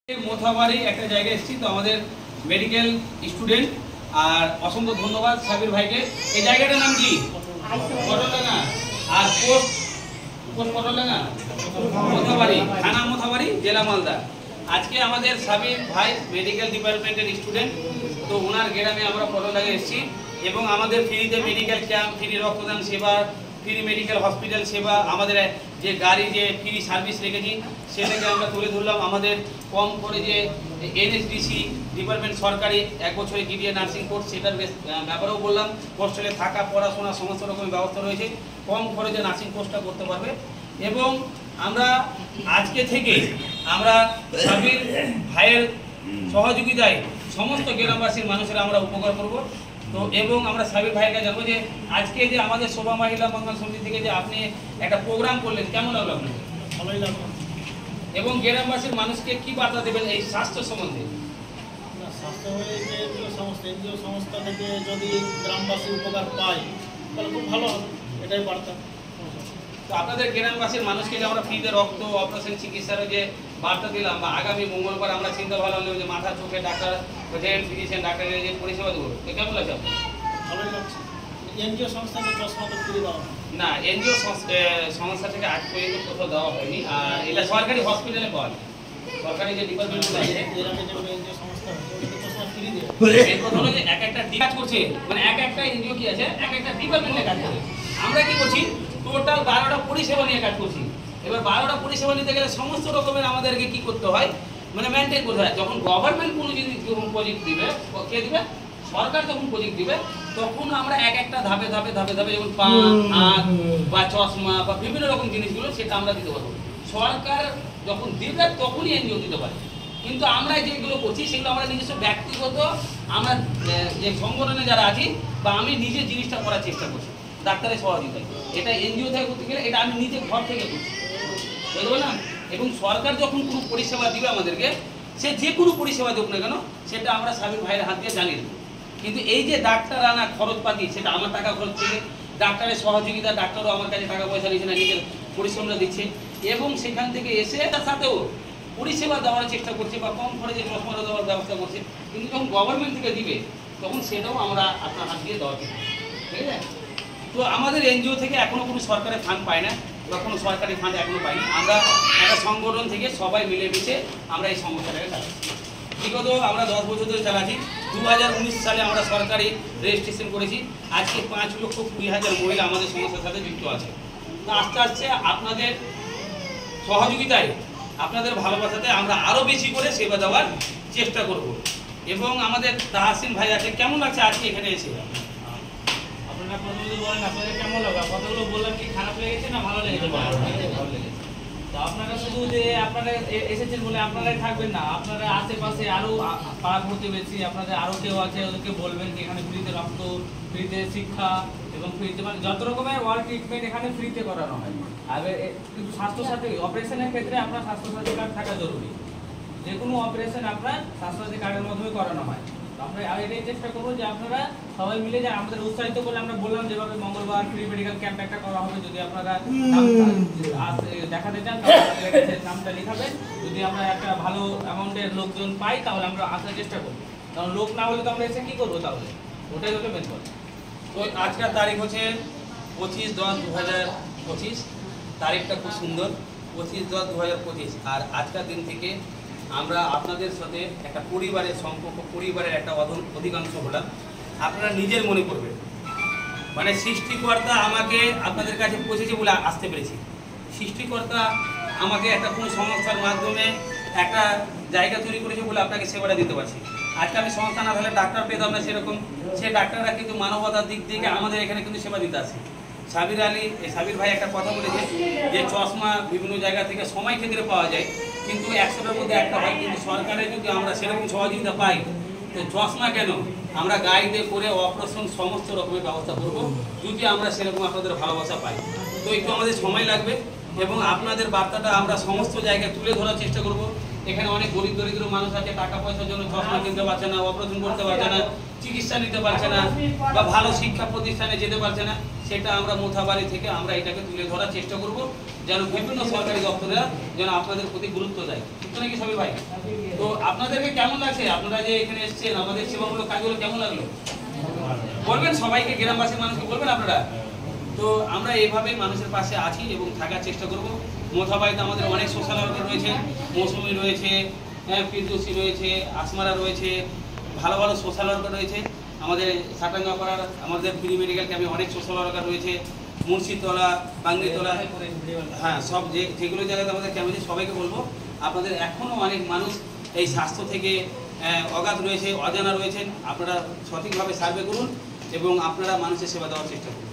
মোথাবাড়ি একটা জায়গায় এসেছি তো আমাদের মেডিকেল স্টুডেন্ট আর অসংখ্য ধন্যবাদ সাবির ভাইকে। এই জায়গাটার নাম কি? পটলডাঙ্গা। আর পোস্ট পটলডাঙ্গা, মোথাবাড়ি, থানা মোথাবাড়ি, জেলা মালদা। আজকে আমাদের সাবির ভাই মেডিকেল ডিপার্টমেন্টের স্টুডেন্ট, তো ওনার গ্রামে আমরা পটলডাঙ্গা এসেছি এবং আমাদের ফ্রিতে মেডিকেল ক্যাম্প, ফ্রি রক্তদান সেবা, ফ্রি মেডিকেল হসপিটাল সেবা, আমাদের যে গাড়ি যে ফ্রি সার্ভিস রেখেছি সেটাকে আমরা তুলে ধরলাম। আমাদের কম করে যে এনএসডিসি ডিপার্টমেন্ট সরকারি 1 বছরে গিরিয়ে নার্সিং কোর্স, সেটার ব্যাপারেও বললাম। হোস্টেলে থাকা, পড়াশোনা সমস্ত রকমের ব্যবস্থা রয়েছে, কম খরচে নার্সিং কোর্সটা করতে পারবে। এবং আমরা আজকে থেকে আমরা সাবির ভাইয়ের সহযোগিতায় সমস্ত গ্রামবাসীর মানুষেরা আমরা উপকার করব। তো এবং আমরা সাবির ভাইকে জানবো যে আজকে যে আমাদের শোভা মহিলা মঙ্গল সমিতি থেকে যে আপনি একটা প্রোগ্রাম করলেন, কেমন লাগলো আপনাকে? ভালোই লাগলো। এবং গ্রামবাসীর মানুষকে কি বার্তা দেবেন এই স্বাস্থ্য সম্বন্ধে? স্বাস্থ্য হয়ে যে সমস্ত এনজিও সংস্থা থেকে যদি গ্রামবাসী উপকার পায় তাহলে খুব ভালো হবে, এটাই বার্তা। তো আপনাদের গ্রামবাসীর মানুষকে যে আমরা ফ্রিতে রক্ত অপারেশন চিকিৎসার যে বার্তা দিলাম, বা আগামী মঙ্গলবার আমরা চিন্তা ভাবলাম যে মাথা চোখে ডাক্তার, ফিজিশিয়ান ডাক্তারের যে পরিষেবা দেবো, তো কেমন লাগছে আপনার? ভালোই লাগছে। এনজিও সংস্থাকে চশমা তো ফ্রি দেওয়া না, এনজিও সংস্থা থেকে আজ পর্যন্ত কোথাও দেওয়া হয়নি। আর এটা সরকারি হসপিটালে পাওয়া যায়, সরকারি যে ডিপার্টমেন্ট আছে এনজিও সংস্থা চশমা ফ্রি দেয়। এই কথা হলো যে এক একটা কাজ করছে, মানে এক একটা এনজিও কি আছে, এক একটা ডিপার্টমেন্টে কাজ করে। আমরা কি করছি, টোটাল 12টা পরিষেবা নিয়ে কাজ করছি। এবার 12টা পরিষেবা নিতে গেলে সমস্ত রকমের আমাদেরকে কি করতে হয়, মানে মেনটেন করতে হয়। যখন গভর্নমেন্ট কোনো জিনিস যখন প্রজেক্ট দিবে, কে দিবে? সরকার যখন প্রজেক্ট দিবে, তখন আমরা এক একটা ধাপে ধাপে ধাপে ধাপে যেমন পা, হাত বা চশমা বা বিভিন্ন রকম জিনিসগুলো সেটা আমরা দিতে পারবো। সরকার যখন দিবে তখনই এনজিও দিতে পারে। কিন্তু আমরা যেগুলো করছি সেগুলো আমরা নিজস্ব ব্যক্তিগত, আমরা যে সংগঠনে যারা আছি বা আমি নিজে জিনিসটা করার চেষ্টা করছি ডাক্তারের সহযোগিতায়। এটা এনজিও থেকে করতে গেলে এটা আমি নিজে ঘর থেকে করছি, বুঝতে পারলাম। এবং সরকার যখন কোনো পরিষেবা দিবে আমাদেরকে, সে যে কোনো পরিষেবা দেব না কেন, সেটা আমরা সাবির ভাইয়ের হাত দিয়ে জানিয়ে দেবো। কিন্তু এই যে ডাক্তার আনা খরচপাতি, সেটা আমার টাকা খরচ থেকে, ডাক্তারের সহযোগিতা, ডাক্তারও আমার কাছে টাকা পয়সা নিচ্ছে না, নিজের পরিশ্রমটা দিচ্ছে। এবং সেখান থেকে এসে তার সাথেও পরিষেবা দেওয়ার চেষ্টা করছে বা কম খরচে চশমা দেওয়ার ব্যবস্থা করছে। কিন্তু যখন গভর্নমেন্ট থেকে দিবে তখন সেটাও আমরা আপনার হাত দিয়ে দেওয়া ঠিক আছে। তো আমাদের এনজিও থেকে এখনও কোনো সরকারের ফান্ড পায় না বা কোনো সরকারি ফান্ড এখনও পাইনি। আমরা একটা সংগঠন থেকে সবাই মিলেমিশে আমরা এই সমস্যাটাকে চালাচ্ছি। বিগত আমরা 10 বছর ধরে চালাচ্ছি। 2019 সালে আমরা সরকারি রেজিস্ট্রেশন করেছি। আজকে 5,20,000 মহিলা আমাদের সংস্থার সাথে যুক্ত আছে। তো আস্তে আস্তে আপনাদের সহযোগিতায়, আপনাদের ভালোবাসাতে আমরা আরও বেশি করে সেবা দেওয়ার চেষ্টা করব। এবং আমাদের তাহসিন ভাই আছে, কেমন লাগছে আজকে এখানে এসে? আপনারা প্রথমে বলেন আপনাদের কেমন লাগলো? কথাগুলো বললাম কি খারাপ লেগেছে না ভালো লেগেছে? ভালো লেগেছে। তো আপনারা শুধু যে আপনারা এসেছেন বলে আপনারাই থাকবেন না, আপনারা আশেপাশে আরও পাড়া প্রতিবেশী আপনাদের আরও কেউ আছে, ওদেরকে বলবেন যে এখানে ফ্রিতে রক্ত, ফ্রিতে শিক্ষা এবং ফ্রিতে মানে যত রকমের ওয়ার্ল্ড ট্রিটমেন্ট এখানে ফ্রিতে করানো হয়। আর কিন্তু স্বাস্থ্যসাথী অপারেশনের ক্ষেত্রে আপনার স্বাস্থ্যসাথী কার্ড থাকা জরুরি। যে কোনো অপারেশন আপনার স্বাস্থ্যসাথী কার্ডের মাধ্যমে করানো হয়। তো আমরা এটাই চেষ্টা করবো যে আপনারা সবাই মিলে যে আমাদের উৎসাহিত করলে, আমরা বললাম যেভাবে মঙ্গলবার ফ্রি মেডিকেল ক্যাম্প একটা করা হবে, যদি আপনারা দেখাতে চান তাহলে নামটা লিখাবেন। যদি আমরা একটা ভালো অ্যামাউন্টের লোকজন পাই তাহলে আমরা আসার চেষ্টা করবো, কারণ লোক না হলে তো আমরা এসে কী করবো? তাহলে ওটাই হলো মেন কথা। তো আজকের তারিখ হচ্ছে 25/10/2025। তারিখটা খুব সুন্দর, 25/10/2025। আর আজকের দিন থেকে আমরা আপনাদের সাথে একটা পরিবারের সম্পর্ক, পরিবারের একটা অধিকাংশ হলাম। আপনারা নিজের মনে করবেন, মানে সৃষ্টিকর্তা আমাকে আপনাদের কাছে পৌঁছেছে বলে আসতে পেরেছি। সৃষ্টিকর্তা আমাকে একটা কোনো সংস্থার মাধ্যমে একটা জায়গা তৈরি করেছে বলে আপনাকে সেবাটা দিতে পারছি। আজকে আমি সংস্থা না থাকলে ডাক্তার পেতাম না সেরকম, সে ডাক্তাররা কিন্তু মানবতার দিক থেকে আমাদের এখানে কিন্তু সেবা দিতে আসে। সাবির ভাই একটা কথা বলেছে যে চশমা বিভিন্ন জায়গা থেকে সময় ক্ষেত্রে পাওয়া যায়, কিন্তু 100টার মধ্যে একটা হয়। কিন্তু সরকারের যদি আমরা সেরকম সহযোগিতা পাই, তো চশমা কেন, আমরা গাইডে করে অপারেশন সমস্ত রকমের ব্যবস্থা করব, যদি আমরা সেরকম আপনাদের ভালোবাসা পাই। তো একটু আমাদের সময় লাগবে এবং আপনাদের বার্তাটা আমরা সমস্ত জায়গায় তুলে ধরার চেষ্টা করব। এখানে অনেক গরিব দরিদ্র মানুষ আছে, টাকা পয়সার জন্য চশমা কিনতে পারছে না, অপারেশন করতে পারছে না, চিকিৎসা নিতে পারছে না, বা ভালো শিক্ষা প্রতিষ্ঠানে যেতে পারছে না। সেটা আমরা মোথাবাড়ি থেকে আমরা এটাকে তুলে ধরার চেষ্টা করব, যেন বিভিন্ন সরকারি দপ্তরেরা যেন আপনাদের প্রতি গুরুত্ব দেয়। ঠিক নাকি সবই ভাই? তো আপনাদেরকে কেমন লাগছে, আপনারা যে এখানে এসেছেন, আমাদের সেবামূলক কাজগুলো কেমন লাগলো বলবেন, সবাইকে গ্রামবাসী মানুষকে বলবেন আপনারা। তো আমরা এইভাবেই মানুষের পাশে আছি এবং থাকার চেষ্টা করব। মোথাবাড়িতে আমাদের অনেক সোশ্যাল ওয়ার্কার রয়েছে, মৌসুমি রয়েছে, ফিরদৌসি রয়েছে, আসমারা রয়েছে, ভালো ভালো সোশ্যাল ওয়ার্কার রয়েছে। আমাদের সাটাঙ্গাপাড়ার আমাদের প্রি মেডিকেল ক্যাম্পে অনেক সোশ্যাল ওয়ার্কার রয়েছে, মুন্সিতলা, বাঙ্গিতলা, হ্যাঁ সব যেগুলো জায়গাতে আমাদের ক্যাম্প আছে সবাইকে বলবো আপনাদের এখনও অনেক মানুষ এই স্বাস্থ্য থেকে অগাধ রয়েছে, অজানা রয়েছেন, আপনারা সঠিকভাবে সার্ভে করুন এবং আপনারা মানুষের সেবা দেওয়ার চেষ্টা করুন।